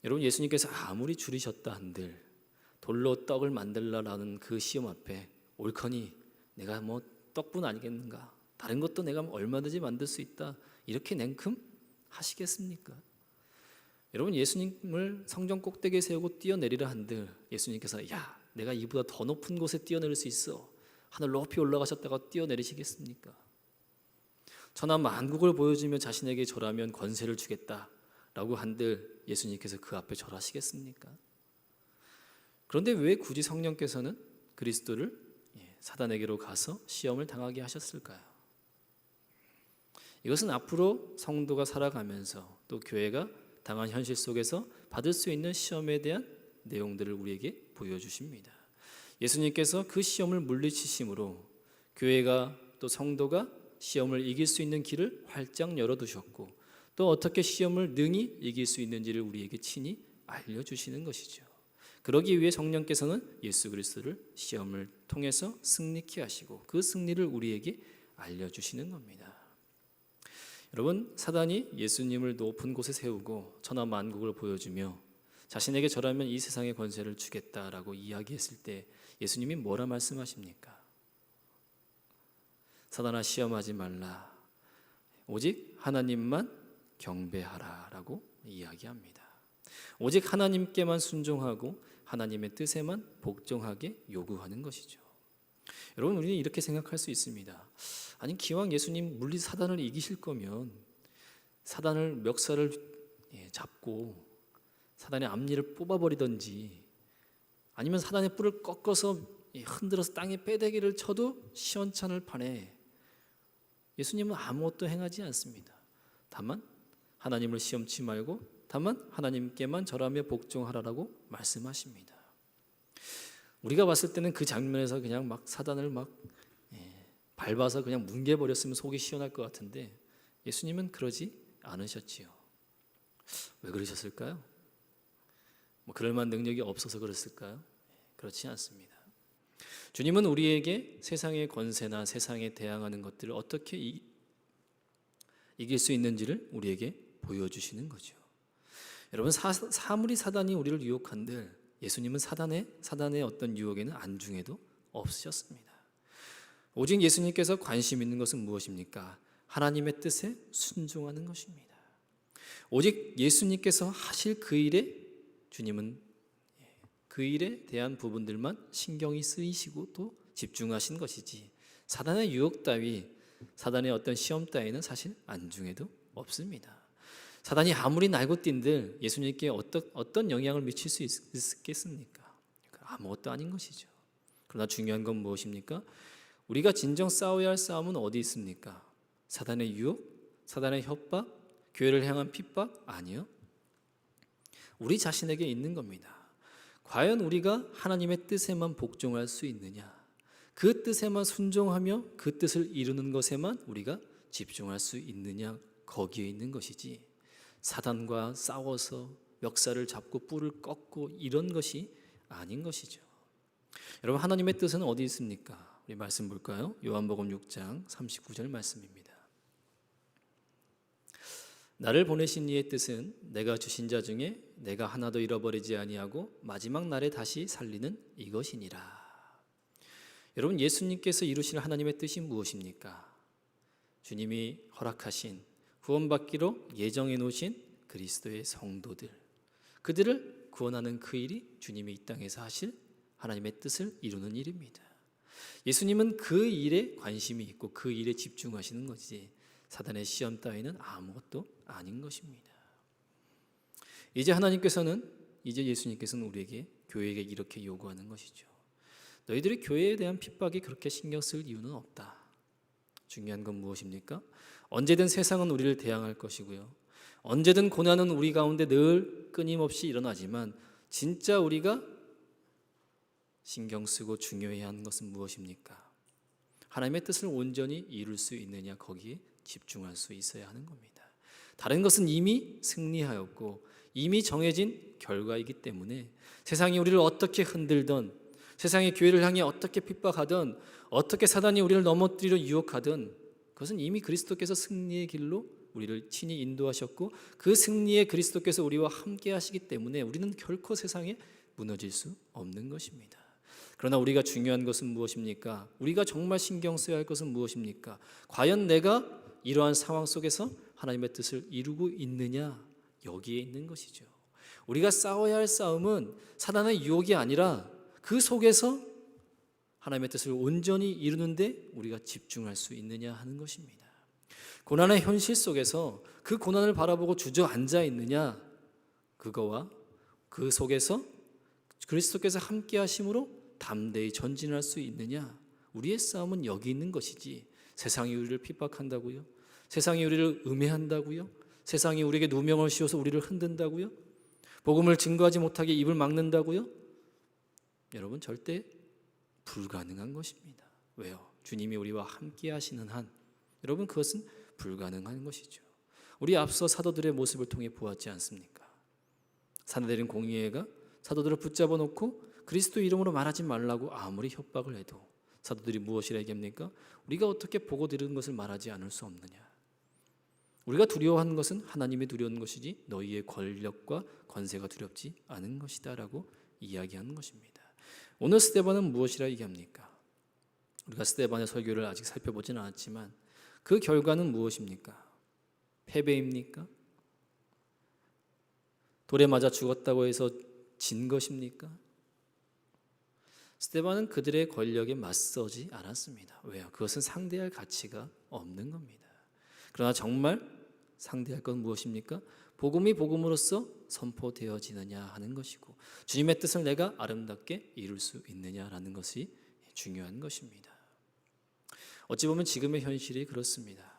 Speaker 2: 여러분 예수님께서 아무리 줄이셨다 한들 돌로 떡을 만들라라는 그 시험 앞에 옳거니 내가 뭐 떡뿐 아니겠는가, 다른 것도 내가 얼마든지 만들 수 있다, 이렇게 냉큼 하시겠습니까? 여러분 예수님을 성전 꼭대기에 세우고 뛰어내리라 한들 예수님께서 야 내가 이보다 더 높은 곳에 뛰어내릴 수 있어, 하늘 높이 올라가셨다가 뛰어내리시겠습니까? 천하 만국을 보여주며 자신에게 절하면 권세를 주겠다라고 한들 예수님께서 그 앞에 절하시겠습니까? 그런데 왜 굳이 성령께서는 그리스도를 사단에게로 가서 시험을 당하게 하셨을까요? 이것은 앞으로 성도가 살아가면서 또 교회가 당한 현실 속에서 받을 수 있는 시험에 대한 내용들을 우리에게 보여주십니다. 예수님께서 그 시험을 물리치심으로 교회가 또 성도가 시험을 이길 수 있는 길을 활짝 열어두셨고 또 어떻게 시험을 능히 이길 수 있는지를 우리에게 친히 알려주시는 것이죠. 그러기 위해 성령께서는 예수 그리스도를 시험을 통해서 승리케 하시고 그 승리를 우리에게 알려주시는 겁니다. 여러분 사단이 예수님을 높은 곳에 세우고 천하 만국을 보여주며 자신에게 절하면 이 세상의 권세를 주겠다라고 이야기했을 때 예수님이 뭐라 말씀하십니까? 사단아 시험하지 말라, 오직 하나님만 경배하라라고 이야기합니다. 오직 하나님께만 순종하고 하나님의 뜻에만 복종하게 요구하는 것이죠. 여러분 우리는 이렇게 생각할 수 있습니다. 아니 기왕 예수님 물리 사단을 이기실 거면 사단을 멱살을 잡고 사단의 앞니를 뽑아버리든지 아니면 사단의 뿔을 꺾어서 흔들어서 땅에 빼대기를 쳐도 시원찮을 판에 예수님은 아무것도 행하지 않습니다. 다만 하나님을 시험치 말고 다만 하나님께만 절하며 복종하라라고 말씀하십니다. 우리가 봤을 때는 그 장면에서 그냥 막 사단을 막 밟아서 그냥 뭉개버렸으면 속이 시원할 것 같은데 예수님은 그러지 않으셨지요. 왜 그러셨을까요? 뭐 그럴 만한 능력이 없어서 그랬을까요? 그렇지 않습니다. 주님은 우리에게 세상의 권세나 세상에 대항하는 것들을 어떻게 이길 수 있는지를 우리에게 보여주시는 거죠. 여러분, 아무리 사단이 우리를 유혹한들 예수님은 사단의 어떤 유혹에는 안중에도 없으셨습니다. 오직 예수님께서 관심 있는 것은 무엇입니까? 하나님의 뜻에 순종하는 것입니다. 오직 예수님께서 하실 그 일에 주님은 그 일에 대한 부분들만 신경이 쓰이시고 또 집중하신 것이지 사단의 유혹 따위, 사단의 어떤 시험 따위는 사실 안중에도 없습니다. 사단이 아무리 날고 뛴들 예수님께 어떤 영향을 미칠 수 있겠습니까? 아무것도 아닌 것이죠. 그러나 중요한 건 무엇입니까? 우리가 진정 싸워야 할 싸움은 어디 있습니까? 사단의 유혹, 사단의 협박, 교회를 향한 핍박? 아니요. 우리 자신에게 있는 겁니다. 과연 우리가 하나님의 뜻에만 복종할 수 있느냐? 그 뜻에만 순종하며 그 뜻을 이루는 것에만 우리가 집중할 수 있느냐? 거기에 있는 것이지 사단과 싸워서 멱살을 잡고 뿔을 꺾고 이런 것이 아닌 것이죠. 여러분, 하나님의 뜻은 어디 있습니까? 우리 말씀 볼까요? 요한복음 6장 39절 말씀입니다. 나를 보내신 이의 뜻은 내가 주신 자 중에 내가 하나도 잃어버리지 아니하고 마지막 날에 다시 살리는 이것이니라. 여러분, 예수님께서 이루실 하나님의 뜻이 무엇입니까? 주님이 허락하신 구원받기로 예정해 놓으신 그리스도의 성도들, 그들을 구원하는 그 일이 주님이 이 땅에서 하실 하나님의 뜻을 이루는 일입니다. 예수님은 그 일에 관심이 있고 그 일에 집중하시는 것이지 사단의 시험 따위는 아무것도 아닌 것입니다. 이제 예수님께서는 우리에게, 교회에게 이렇게 요구하는 것이죠. 너희들이 교회에 대한 핍박이 그렇게 신경 쓸 이유는 없다. 중요한 건 무엇입니까? 언제든 세상은 우리를 대항할 것이고요. 언제든 고난은 우리 가운데 늘 끊임없이 일어나지만 진짜 우리가 신경 쓰고 중요해야 하는 것은 무엇입니까? 하나님의 뜻을 온전히 이룰 수 있느냐, 거기에 집중할 수 있어야 하는 겁니다. 다른 것은 이미 승리하였고 이미 정해진 결과이기 때문에 세상이 우리를 어떻게 흔들던, 세상의 교회를 향해 어떻게 핍박하든, 어떻게 사단이 우리를 넘어뜨리려 유혹하든 그것은 이미 그리스도께서 승리의 길로 우리를 친히 인도하셨고 그 승리에 그리스도께서 우리와 함께 하시기 때문에 우리는 결코 세상에 무너질 수 없는 것입니다. 그러나 우리가 중요한 것은 무엇입니까? 우리가 정말 신경 써야 할 것은 무엇입니까? 과연 내가 이러한 상황 속에서 하나님의 뜻을 이루고 있느냐? 여기에 있는 것이죠. 우리가 싸워야 할 싸움은 사단의 유혹이 아니라 그 속에서 하나님의 뜻을 온전히 이루는데 우리가 집중할 수 있느냐 하는 것입니다. 고난의 현실 속에서 그 고난을 바라보고 주저앉아 있느냐, 그거와 그 속에서 그리스도께서 함께 하심으로 담대히 전진할 수 있느냐, 우리의 싸움은 여기 있는 것이지 세상이 우리를 핍박한다고요? 세상이 우리를 음해한다고요? 세상이 우리에게 누명을 씌워서 우리를 흔든다고요? 복음을 증거하지 못하게 입을 막는다고요? 여러분, 절대 불가능한 것입니다. 왜요? 주님이 우리와 함께 하시는 한 여러분, 그것은 불가능한 것이죠. 우리 앞서 사도들의 모습을 통해 보았지 않습니까? 산헤드린 공의회가 사도들을 붙잡아 놓고 그리스도 이름으로 말하지 말라고 아무리 협박을 해도 사도들이 무엇이라 얘기합니까? 우리가 어떻게 보고 들은 것을 말하지 않을 수 없느냐? 우리가 두려워하는 것은 하나님이 두려운 것이지 너희의 권력과 권세가 두렵지 않은 것이다 라고 이야기하는 것입니다. 오늘 스데반은 무엇이라 얘기합니까? 우리가 스데반의 설교를 아직 살펴보진 않았지만 그 결과는 무엇입니까? 패배입니까? 돌에 맞아 죽었다고 해서 진 것입니까? 스데반은 그들의 권력에 맞서지 않았습니다. 왜요? 그것은 상대할 가치가 없는 겁니다. 그러나 정말 상대할 건 무엇입니까? 복음이 복음으로서 선포되어지느냐 하는 것이고 주님의 뜻을 내가 아름답게 이룰 수 있느냐라는 것이 중요한 것입니다. 어찌 보면 지금의 현실이 그렇습니다.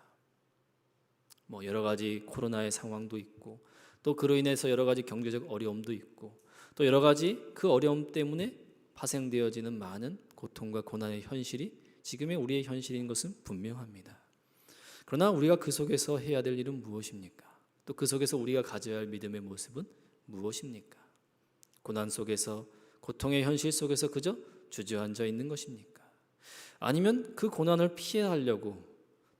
Speaker 2: 여러 가지 코로나의 상황도 있고 또 그로 인해서 여러 가지 경제적 어려움도 있고 또 여러 가지 그 어려움 때문에 파생되어지는 많은 고통과 고난의 현실이 지금의 우리의 현실인 것은 분명합니다. 그러나 우리가 그 속에서 해야 될 일은 무엇입니까? 또 그 속에서 우리가 가져야 할 믿음의 모습은 무엇입니까? 고난 속에서, 고통의 현실 속에서 그저 주저앉아 있는 것입니까? 아니면 그 고난을 피하려고,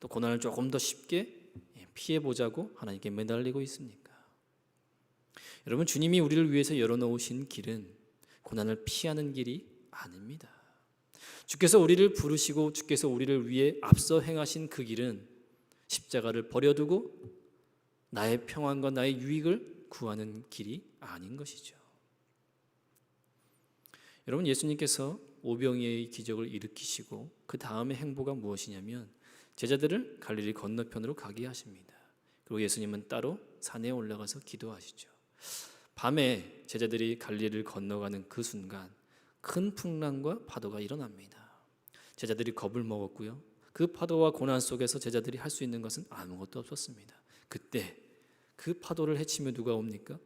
Speaker 2: 또 고난을 조금 더 쉽게 피해보자고 하나님께 매달리고 있습니까? 여러분, 주님이 우리를 위해서 열어놓으신 길은 고난을 피하는 길이 아닙니다. 주께서 우리를 부르시고 주께서 우리를 위해 앞서 행하신 그 길은 십자가를 버려두고 나의 평안과 나의 유익을 구하는 길이 아닌 것이죠. 여러분, 예수님께서 오병이의 기적을 일으키시고 그 다음의 행보가 무엇이냐면 제자들을 갈릴리 건너편으로 가게 하십니다. 그리고 예수님은 따로 산에 올라가서 기도하시죠. 밤에 제자들이 갈릴리를 건너가는 그 순간 큰 풍랑과 파도가 일어납니다. 제자들이 겁을 먹었고요. 그 파도와 고난 속에서 제자들이 할 수 있는 것은 아무것도 없었습니다. 그때 그 파도를 헤치며 누가 옵니까?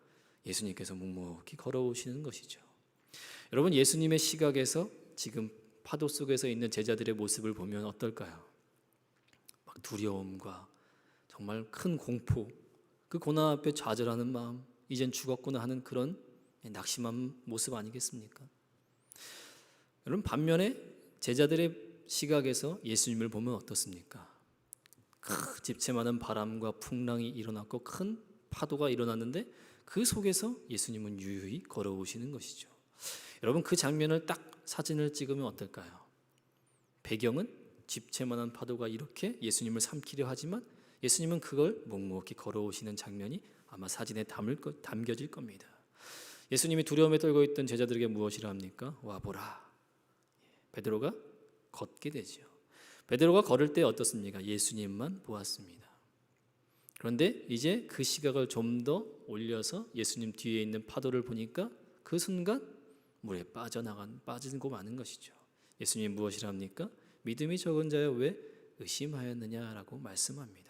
Speaker 2: 예수님께서 묵묵히 걸어오시는 것이죠. 여러분, 예수님의 시각에서 지금 파도 속에서 있는 제자들의 모습을 보면 어떨까요? 막 두려움과 정말 큰 공포, 그 고난 앞에 좌절하는 마음, 이젠 죽었구나 하는 그런 낙심한 모습 아니겠습니까? 여러분, 반면에 제자들의 시각에서 예수님을 보면 어떻습니까? 집채많은 바람과 풍랑이 일어났고 큰 파도가 일어났는데 그 속에서 예수님은 유유히 걸어오시는 것이죠. 여러분, 그 장면을 딱 사진을 찍으면 어떨까요? 배경은 집채만한 파도가 이렇게 예수님을 삼키려 하지만 예수님은 그걸 묵묵히 걸어오시는 장면이 아마 사진에 담겨질 겁니다. 예수님이 두려움에 떨고 있던 제자들에게 무엇이라 합니까? 와 보라. 베드로가 걷게 되죠. 베드로가 걸을 때 어떻습니까? 예수님만 보았습니다. 그런데 이제 그 시각을 좀 더 올려서 예수님 뒤에 있는 파도를 보니까 그 순간 물에 빠지고 마는 것이죠. 예수님이 무엇이라 합니까? 믿음이 적은 자여 왜 의심하였느냐라고 말씀합니다.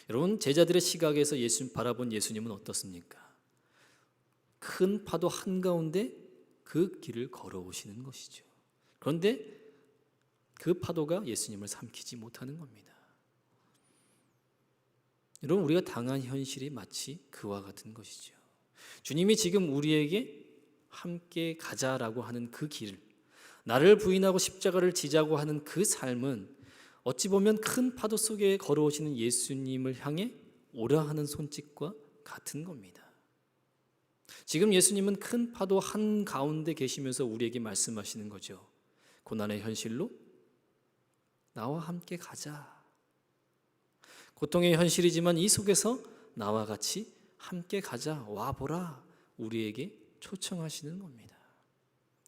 Speaker 2: 여러분, 제자들의 시각에서 바라본 예수님은 어떻습니까? 큰 파도 한가운데 그 길을 걸어오시는 것이죠. 그런데 그 파도가 예수님을 삼키지 못하는 겁니다. 여러분, 우리가 당한 현실이 마치 그와 같은 것이죠. 주님이 지금 우리에게 함께 가자라고 하는 그 길, 나를 부인하고 십자가를 지자고 하는 그 삶은 어찌 보면 큰 파도 속에 걸어오시는 예수님을 향해 오라 하는 손짓과 같은 겁니다. 지금 예수님은 큰 파도 한가운데 계시면서 우리에게 말씀하시는 거죠. 고난의 현실로 나와 함께 가자. 고통의 현실이지만 이 속에서 나와 같이 함께 가자. 와보라. 우리에게 초청하시는 겁니다.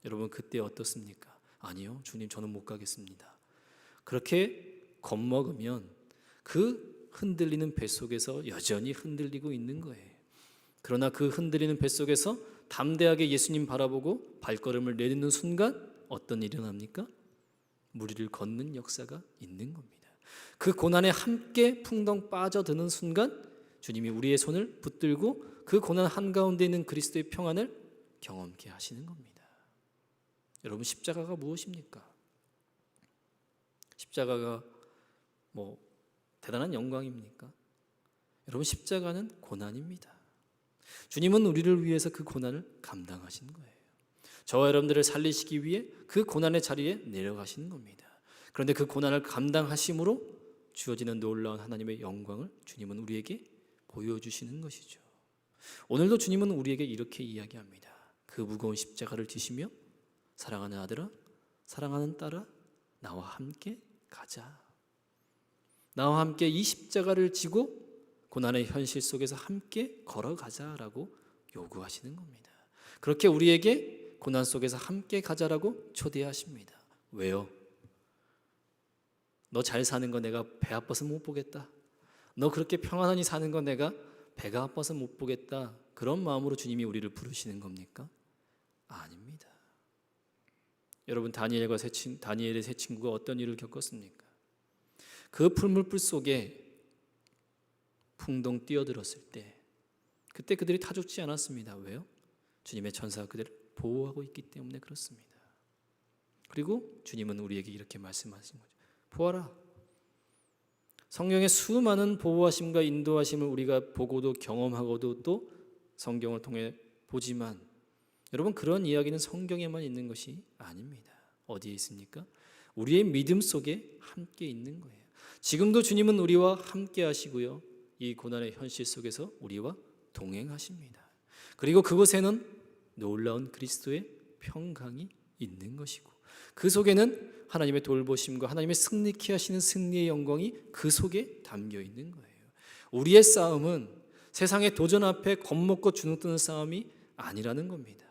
Speaker 2: 여러분, 그때 어떻습니까? 아니요, 주님, 저는 못 가겠습니다. 그렇게 겁먹으면 그 흔들리는 뱃속에서 여전히 흔들리고 있는 거예요. 그러나 그 흔들리는 뱃속에서 담대하게 예수님 바라보고 발걸음을 내딛는 순간 어떤 일이 일어납니까? 물 위를 걷는 역사가 있는 겁니다. 그 고난에 함께 풍덩 빠져드는 순간 주님이 우리의 손을 붙들고 그 고난 한가운데 있는 그리스도의 평안을 경험케 하시는 겁니다. 여러분, 십자가가 무엇입니까? 십자가가 대단한 영광입니까? 여러분, 십자가는 고난입니다. 주님은 우리를 위해서 그 고난을 감당하신 거예요. 저와 여러분들을 살리시기 위해 그 고난의 자리에 내려가시는 겁니다. 그런데 그 고난을 감당하심으로 주어지는 놀라운 하나님의 영광을 주님은 우리에게 보여주시는 것이죠. 오늘도 주님은 우리에게 이렇게 이야기합니다. 그 무거운 십자가를 지시며 사랑하는 아들아, 사랑하는 딸아, 나와 함께 가자. 나와 함께 이 십자가를 지고 고난의 현실 속에서 함께 걸어가자라고 요구하시는 겁니다. 그렇게 우리에게 고난 속에서 함께 가자라고 초대하십니다. 왜요? 너 잘 사는 거 내가 배 아파서 못 보겠다. 너 그렇게 평안하니 사는 거 내가 배가 아파서 못 보겠다. 그런 마음으로 주님이 우리를 부르시는 겁니까? 아닙니다. 여러분, 다니엘의 세 친구가 어떤 일을 겪었습니까? 그 풀물불 속에 풍덩 뛰어들었을 때 그때 그들이 타죽지 않았습니다. 왜요? 주님의 천사가 그들을 보호하고 있기 때문에 그렇습니다. 그리고 주님은 우리에게 이렇게 말씀하신 거죠. 보아라. 성경의 수많은 보호하심과 인도하심을 우리가 보고도 경험하고도 또 성경을 통해 보지만 여러분, 그런 이야기는 성경에만 있는 것이 아닙니다. 어디에 있습니까? 우리의 믿음 속에 함께 있는 거예요. 지금도 주님은 우리와 함께 하시고요, 이 고난의 현실 속에서 우리와 동행하십니다. 그리고 그곳에는 놀라운 그리스도의 평강이 있는 것이고, 그 속에는 하나님의 돌보심과 하나님의 승리케 하시는 승리의 영광이 그 속에 담겨 있는 거예요. 우리의 싸움은 세상의 도전 앞에 겁먹고 주눅드는 싸움이 아니라는 겁니다.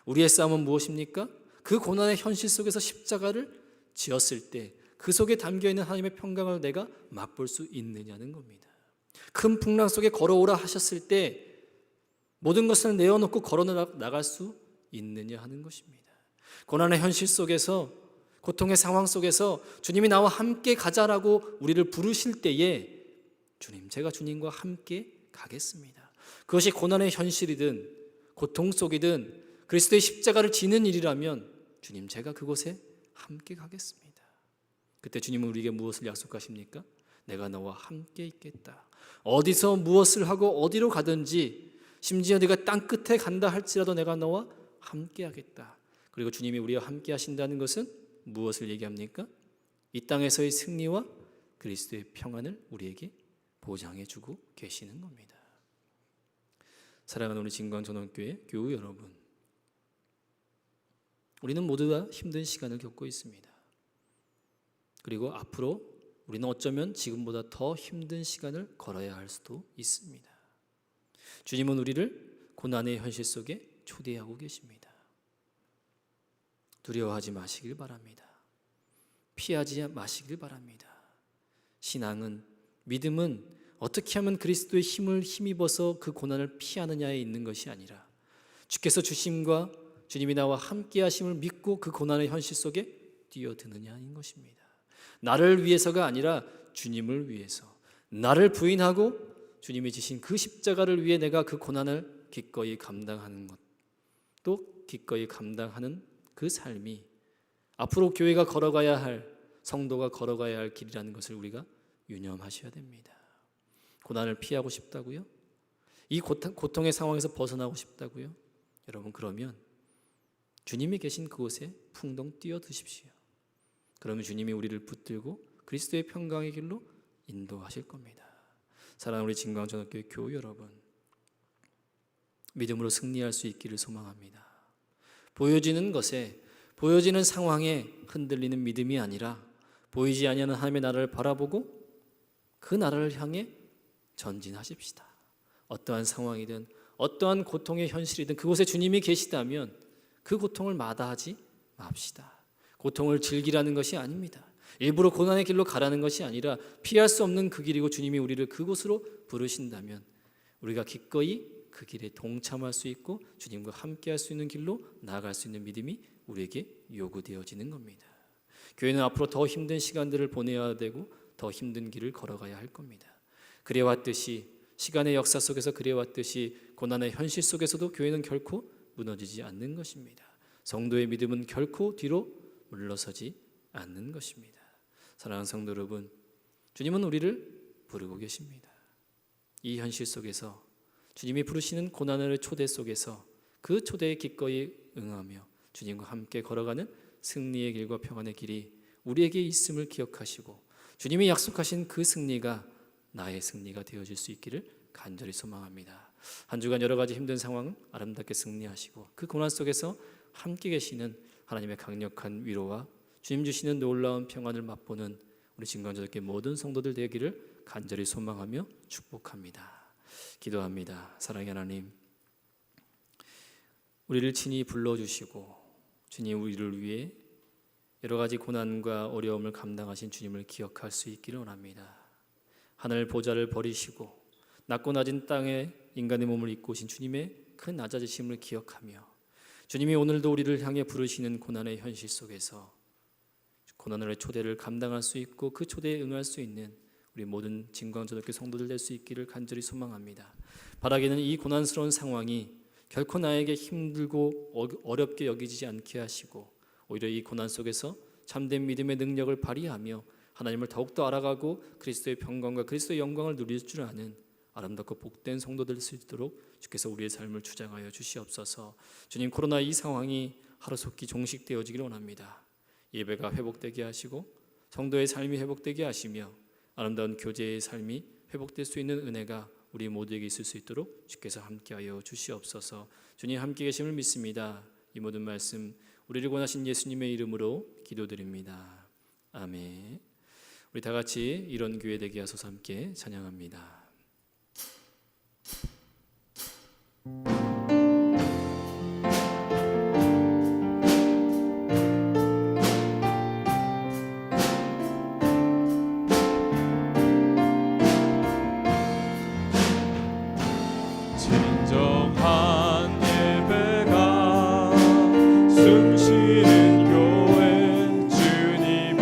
Speaker 2: 우리의 싸움은 무엇입니까? 그 고난의 현실 속에서 십자가를 지었을 때 그 속에 담겨있는 하나님의 평강을 내가 맛볼 수 있느냐는 겁니다. 큰 풍랑 속에 걸어오라 하셨을 때 모든 것을 내어놓고 걸어 나갈 수 있느냐 하는 것입니다. 고난의 현실 속에서, 고통의 상황 속에서 주님이 나와 함께 가자라고 우리를 부르실 때에 주님, 제가 주님과 함께 가겠습니다. 그것이 고난의 현실이든 고통 속이든 그리스도의 십자가를 지는 일이라면 주님, 제가 그곳에 함께 가겠습니다. 그때 주님은 우리에게 무엇을 약속하십니까? 내가 너와 함께 있겠다. 어디서 무엇을 하고 어디로 가든지, 심지어 네가 땅 끝에 간다 할지라도 내가 너와 함께 하겠다. 그리고 주님이 우리와 함께 하신다는 것은 무엇을 얘기합니까? 이 땅에서의 승리와 그리스도의 평안을 우리에게 보장해 주고 계시는 겁니다. 사랑하는 우리 진광전원교회 교우 여러분, 우리는 모두 다 힘든 시간을 겪고 있습니다. 그리고 앞으로 우리는 어쩌면 지금보다 더 힘든 시간을 걸어야 할 수도 있습니다. 주님은 우리를 고난의 현실 속에 초대하고 계십니다. 두려워하지 마시길 바랍니다. 피하지 마시길 바랍니다. 신앙은, 믿음은 어떻게 하면 그리스도의 힘을 힘입어서 그 고난을 피하느냐에 있는 것이 아니라 주께서 주심과 주님이 나와 함께 하심을 믿고 그 고난의 현실 속에 뛰어드느냐인 것입니다. 나를 위해서가 아니라 주님을 위해서, 나를 부인하고 주님이 지신 그 십자가를 위해 내가 그 고난을 기꺼이 감당하는 것, 또 기꺼이 감당하는 그 삶이 앞으로 교회가 걸어가야 할, 성도가 걸어가야 할 길이라는 것을 우리가 유념하셔야 됩니다. 고난을 피하고 싶다고요? 이 고통의 상황에서 벗어나고 싶다고요? 여러분, 그러면 주님이 계신 그곳에 풍덩 뛰어드십시오. 그러면 주님이 우리를 붙들고 그리스도의 평강의 길로 인도하실 겁니다. 사랑하는 우리 진광전학교의 교우 여러분, 믿음으로 승리할 수 있기를 소망합니다. 보여지는 것에, 보여지는 상황에 흔들리는 믿음이 아니라 보이지 아니하는 하나님의 나라를 바라보고 그 나라를 향해 전진하십시다. 어떠한 상황이든 어떠한 고통의 현실이든 그곳에 주님이 계시다면 그 고통을 마다하지 맙시다. 고통을 즐기라는 것이 아닙니다. 일부러 고난의 길로 가라는 것이 아니라 피할 수 없는 그 길이고 주님이 우리를 그곳으로 부르신다면 우리가 기꺼이 그 길에 동참할 수 있고 주님과 함께 할 수 있는 길로 나아갈 수 있는 믿음이 우리에게 요구되어지는 겁니다. 교회는 앞으로 더 힘든 시간들을 보내야 되고 더 힘든 길을 걸어가야 할 겁니다. 그래왔듯이, 시간의 역사 속에서 그래왔듯이 고난의 현실 속에서도 교회는 결코 무너지지 않는 것입니다. 성도의 믿음은 결코 뒤로 물러서지 않는 것입니다. 사랑하는 성도 여러분, 주님은 우리를 부르고 계십니다. 이 현실 속에서 주님이 부르시는 고난의 초대 속에서 그 초대에 기꺼이 응하며 주님과 함께 걸어가는 승리의 길과 평안의 길이 우리에게 있음을 기억하시고 주님이 약속하신 그 승리가 나의 승리가 되어질 수 있기를 간절히 소망합니다. 한 주간 여러 가지 힘든 상황 아름답게 승리하시고 그 고난 속에서 함께 계시는 하나님의 강력한 위로와 주님 주시는 놀라운 평안을 맛보는 우리 진광전학교의 모든 성도들 되기를 간절히 소망하며 축복합니다. 기도합니다. 사랑의 하나님, 우리를 친히 불러주시고 주님 우리를 위해 여러 가지 고난과 어려움을 감당하신 주님을 기억할 수 있기를 원합니다. 하늘 보좌를 버리시고 낮고 낮은 땅에 인간의 몸을 입고 오신 주님의 그 낮아지심을 기억하며 주님이 오늘도 우리를 향해 부르시는 고난의 현실 속에서 고난의 초대를 감당할 수 있고 그 초대에 응할 수 있는 우리 모든 진광전학교 성도들 될 수 있기를 간절히 소망합니다. 바라기는 이 고난스러운 상황이 결코 나에게 힘들고 어렵게 여기지 않게 하시고 오히려 이 고난 속에서 참된 믿음의 능력을 발휘하며 하나님을 더욱더 알아가고 그리스도의 평강과 그리스도의 영광을 누릴 줄 아는 아름답고 복된 성도 될 수 있도록 주께서 우리의 삶을 주장하여 주시옵소서. 주님, 코로나 이 상황이 하루속히 종식되어지기를 원합니다. 예배가 회복되게 하시고 성도의 삶이 회복되게 하시며 아름다운 교제의 삶이 회복될 수 있는 은혜가 우리 모두에게 있을 수 있도록 주께서 함께하여 주시옵소서. 주님 함께 계심을 믿습니다. 이 모든 말씀 우리를 원하신 예수님의 이름으로 기도드립니다. 아멘. 우리 다 같이 이런 교회 되게 하소서 함께 찬양합니다.
Speaker 1: 진정한 예배가 숨쉬는 교회, 주님이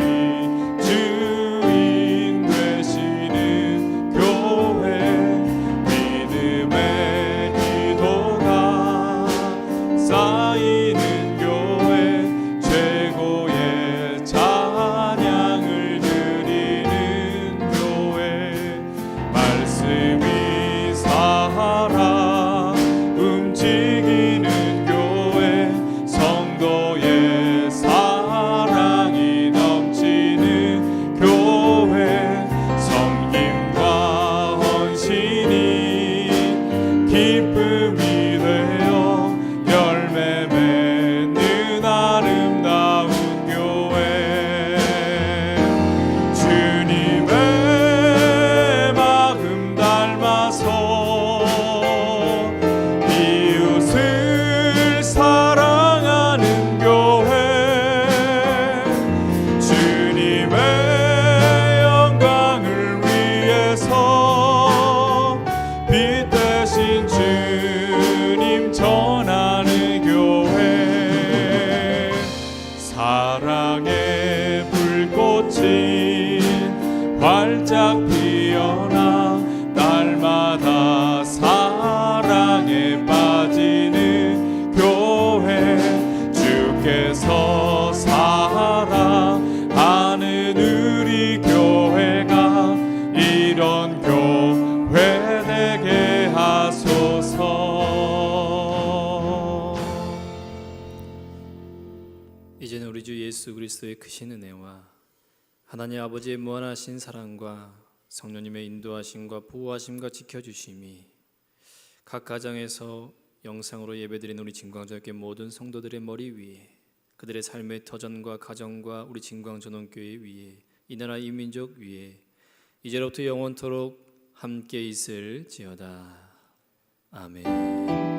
Speaker 1: 주인 되시는 교회, 믿음의 기도가 쌓이는 교회, 최고의 찬양을 드리는 교회, 말씀이 살아 움직이는 교회, 성도의 사랑이 넘치는 교회, 섬김과 헌신이 기쁨이 되어 열매 맺는 아름다운 교회, 주님의 마음 닮아서 이웃을 사랑하는 교회, 주님의 영광을 위해서 빛 대신 주님 전하는 교회, 사랑의 불꽃이 활짝 피어나 날마다 사랑에 빠지는 교회, 주께서 사랑하는 우리 교회가 이런 교회 되게 하소서.
Speaker 2: 이제는 우리 주 예수 그리스도의 크신 은혜와 하나님 아버지의 무한하신 사랑과 성령님의 인도하심과 보호하심과 지켜주심이 각 가정에서 영상으로 예배드리는 우리 진광전교회 모든 성도들의 머리 위에, 그들의 삶의 터전과 가정과 우리 진광전원교회 위에, 이 나라 이 민족 위에 이제로부터 영원토록 함께 있을지어다. 아멘.